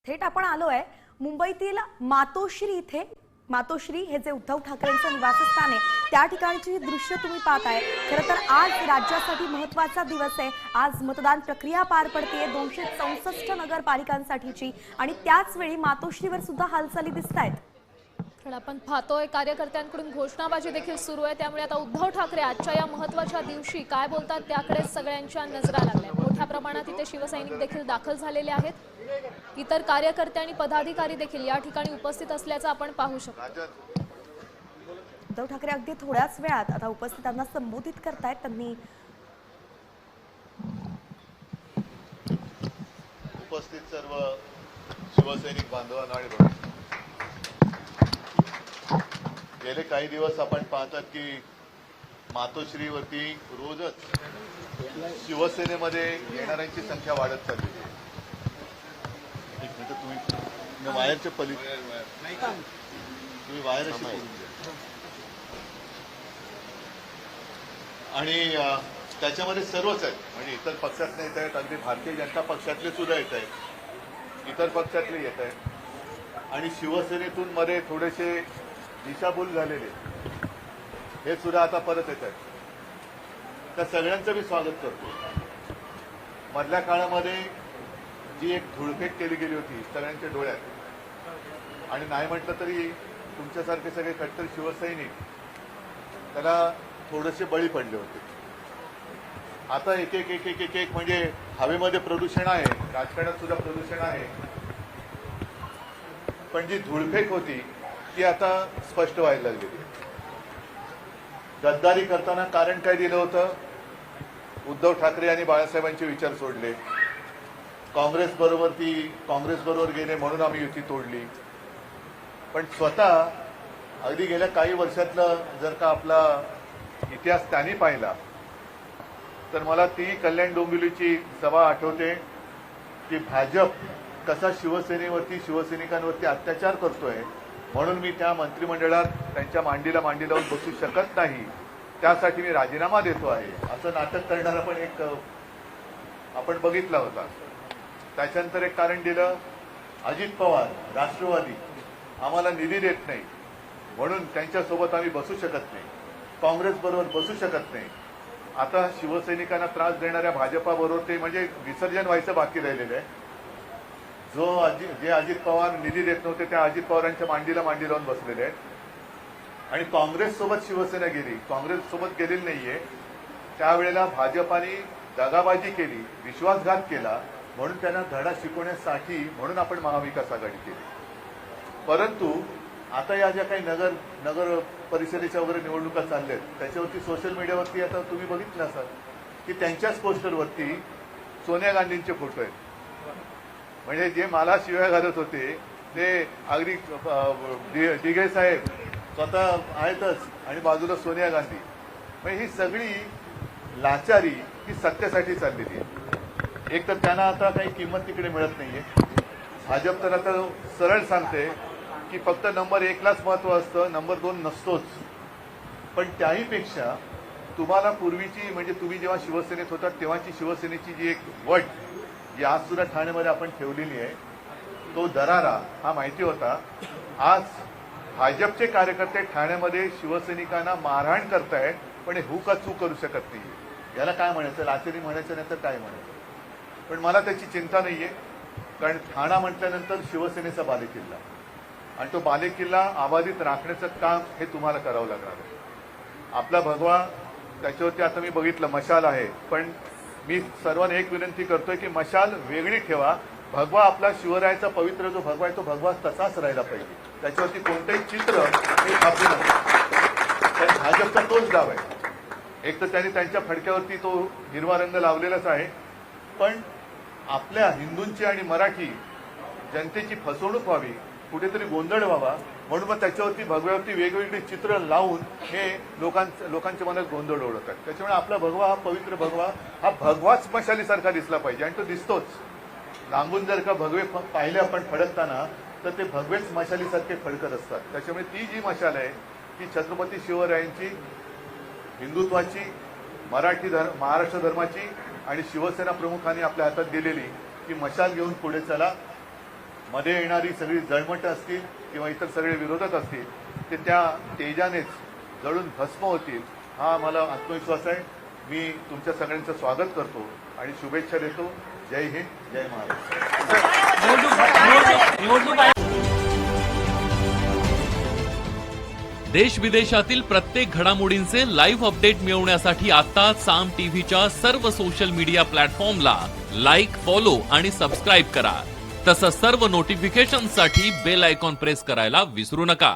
थेट आपण आलोय मुंबईतील मातोश्री इथे। मातोश्री हे जे उद्धव ठाकरेंचं निवासस्थान आहे त्या ठिकाणची दृश्य तुम्ही पाहताय। खरं तर आज राज्यासाठी महत्त्वाचा दिवस आहे। आज मतदान प्रक्रिया पार पडते 264 नगरपालिकांसाठीची आणि त्याच वेळी मातोश्रीवर सुद्धा हालचाली दिसतायत। पण आपण पाहतोय कार्यकर्त्यांकडून घोषणाबाजी देखील सुरू आहे। त्यामुळे आता उद्धव ठाकरे आजच्या या महत्त्वाच्या दिवशी काय बोलतात त्याकडे सगळ्यांच्या नजरा लागल्या। मोठ्या प्रमाणात इथे शिवसैनिक देखील दाखल झालेले आहेत। इतर कार्यकर्ते आणि पदाधिकारी देखील या ठिकाणी उपस्थित असल्याचं आपण पाहू शकतो। उद्धव ठाकरे अगदी थोड्याच वेळात आता उपस्थितांना संबोधित करतायत। त्यांनी उपस्थित सर्व शिवसैनिक बांधवांना आणि गेले काही दिवस आपण पाहतात की मातोश्रीवरती रोजच शिवसेनेमध्ये येणाऱ्यांची संख्या वाढत चालली आहे। एक मिनिट, तुम्ही वायरच्या पलीकडे तुम्ही वायरशी बोलून घ्या। आणि त्याच्यामध्ये सर्वच आहेत, म्हणजे इतर पक्षातले येत आहेत, अगदी भारतीय जनता पक्षातले सुद्धा येत आहेत, इतर पक्षातले येत आहेत आणि शिवसेनेतून मध्ये थोडेसे दिशाभूल झालेले हे सुद्धा आता परत येत आहेत। त्या सगळ्यांचं मी स्वागत करतो। मधल्या काळामध्ये जी एक धुळफेक केली गेली होती सगळ्यांच्या डोळ्यात, आणि नाही म्हटलं तरी तुमच्यासारखे सगळे कट्टर शिवसैनिक त्याला थोडेसे बळी पडले होते। आता एक एक एक एक एक एक म्हणजे हवेमध्ये प्रदूषण आहे, राजकारणात सुद्धा प्रदूषण आहे, पण जी धुळफेक होती ती आता स्पष्ट व्हायला लागली। गद्दारी करताना कारण काय दिलं होतं? उद्धव ठाकरे आणि बाळासाहेबांचे विचार सोडले, काँग्रेस बरोबर गेले म्हणून आम्ही युती तोडली। पण स्वतः अगदी गेल्या काही वर्षातलं जर का आपला इतिहास त्यांनी पाहिला तर मला ती कल्याण डोंबिवलीची सभा आठवते की भाजप कसा शिवसैनिकांवरती अत्याचार करतोय, म्हणून मी त्या मंत्रिमंडळात त्यांच्या मांडीला मांडी लावून बसू शकत नाही, त्यासाठी मी राजीनामा देतो आहे, असं नाटक करणारा पण एक आपण बघितला होता। त्याच्यानंतर एक कारण दिलं, अजित पवार राष्ट्रवादी आम्हाला निधी देत नाही म्हणून त्यांच्यासोबत आम्ही बसू शकत नाही, काँग्रेस बरोबर बसू शकत नाही। आता शिवसैनिकांना त्रास देणाऱ्या भाजपाबरोबर ते म्हणजे विसर्जन व्हायचं बाकी राहिलेलं आहे। जे अजित पवार निधी देत नव्हते त्या अजित पवारांच्या मांडीला मांडी लावून बसलेले आहेत। आणि काँग्रेस सोबत शिवसेना गेली, काँग्रेस सोबत गेलेली नाहीये। त्यावेळेला भाजपाने दगाबाजी केली, विश्वासघात केला, म्हणून त्यांना धडा शिकवण्यासाठी म्हणून आपण महाविकास आघाडी केली। परंतु आता या ज्या काही नगर परिषदेच्या वगैरे निवडणुका चालल्यात त्याच्यावरती सोशल मीडियावरती आता तुम्ही बघितलं असाल की त्यांच्याच पोस्टरवरती सोनिया गांधींचे फोटो आहेत। म्हणजे जे मला शिव्या घालत होते ते अगदी दिघे साहेब स्वतः आहेतच आणि बाजूला सोनिया गांधी। म्हणजे ही सगळी लाचारी ही सत्तेसाठी चाललेली आहे। एक तर त्यांना आता काही किंमत तिकडे मिळत नाहीये। भाजप तर आता सरळ सांगते की फक्त नंबर 1लाच महत्व असतं, नंबर 2 नसतोच। पण त्याहीपेक्षा तुम्हाला पूर्वीची म्हणजे तुम्ही जेव्हा शिवसेनेत होतात तेव्हाची शिवसेनेची जी एक वट जी आज सुद्धा ठाण्यामध्ये आपण ठेवलेली आहे, तो दरारा हा माहिती होता। आज भाजपचे कार्यकर्ते ठाण्यामध्ये शिवसैनिकांना मारहाण करतायत, पण हे का चूक करू शकत नाही। याला काय म्हणायचं? लाचेरी म्हणायचं नाही तर काय म्हणायचं? पण मला त्याची चिंता नाहीये, कारण ठाणा म्हटल्यानंतर शिवसेनेचा बालेकिल्ला आणि तो बालेकिल्ला अबाधित राखण्याचं काम हे तुम्हाला करावं लागणार आहे। आपला भगवा त्याच्यावरती आता मी बघितलं मशाल आहे, पण मी सर्वांना एक विनंती करतोय की मशाल वेगळी ठेवा। भगवा आपला शिवरायाचा पवित्र जो भगवा आहे तो भगवा तसाच राहिला पाहिजे, त्याच्यावरती कोणतंही चित्र हे छापू नये। भाजपचा तोच डाव आहे। एक तर त्यांनी त्यांच्या फडक्यावरती तो हिरवा रंग लावलेलाच आहे, पण आपल्या हिंदूंची आणि मराठी जनतेची फसवणूक व्हावी, कुठेतरी गोंधळ व्हावा म्हणून मग त्याच्यावरती भगव्यावरती वेगवेगळी चित्र लावून हे लोकांच्या मनात गोंधळ ओढवतात। त्याच्यामुळे आपला भगवा हा पवित्र भगवा हा भगवाच मशालीसारखा दिसला पाहिजे आणि तो दिसतोच। लांबून जर का भगवे पाहिले आपण फडकताना तर ते भगवेच मशालीसारखे फडकत असतात। त्याच्यामुळे ती जी मशाल आहे ती छत्रपती शिवरायांची, हिंदुत्वाची, महाराष्ट्र धर्माची आणि शिवसेना प्रमुखांनी आपल्या हातात दिलेली की मशाल घेऊन पुढे चला, मध्ये येणारी सगळी जळमट असतील किंवा इतर सगळे विरोधक असतील ते त्या तेजानेच जळून भस्म होतील हा मला आत्मविश्वास आहे. मी तुमच्या सगळ्यांचं स्वागत करतो आणि शुभेच्छा देतो. जय हिंद, जय महाराष्ट्र. देश विदेशातील प्रत्येक घडामोडींचे लाईव्ह अपडेट मिळवण्यासाठी आता साम टीव्हीच्या सर्व सोशल मीडिया प्लॅटफॉर्मला लाईक, फॉलो आणि सबस्क्राईब करा. तसंच सर्व नोटिफिकेशनसाठी बेल आयकॉन प्रेस करायला विसरू नका.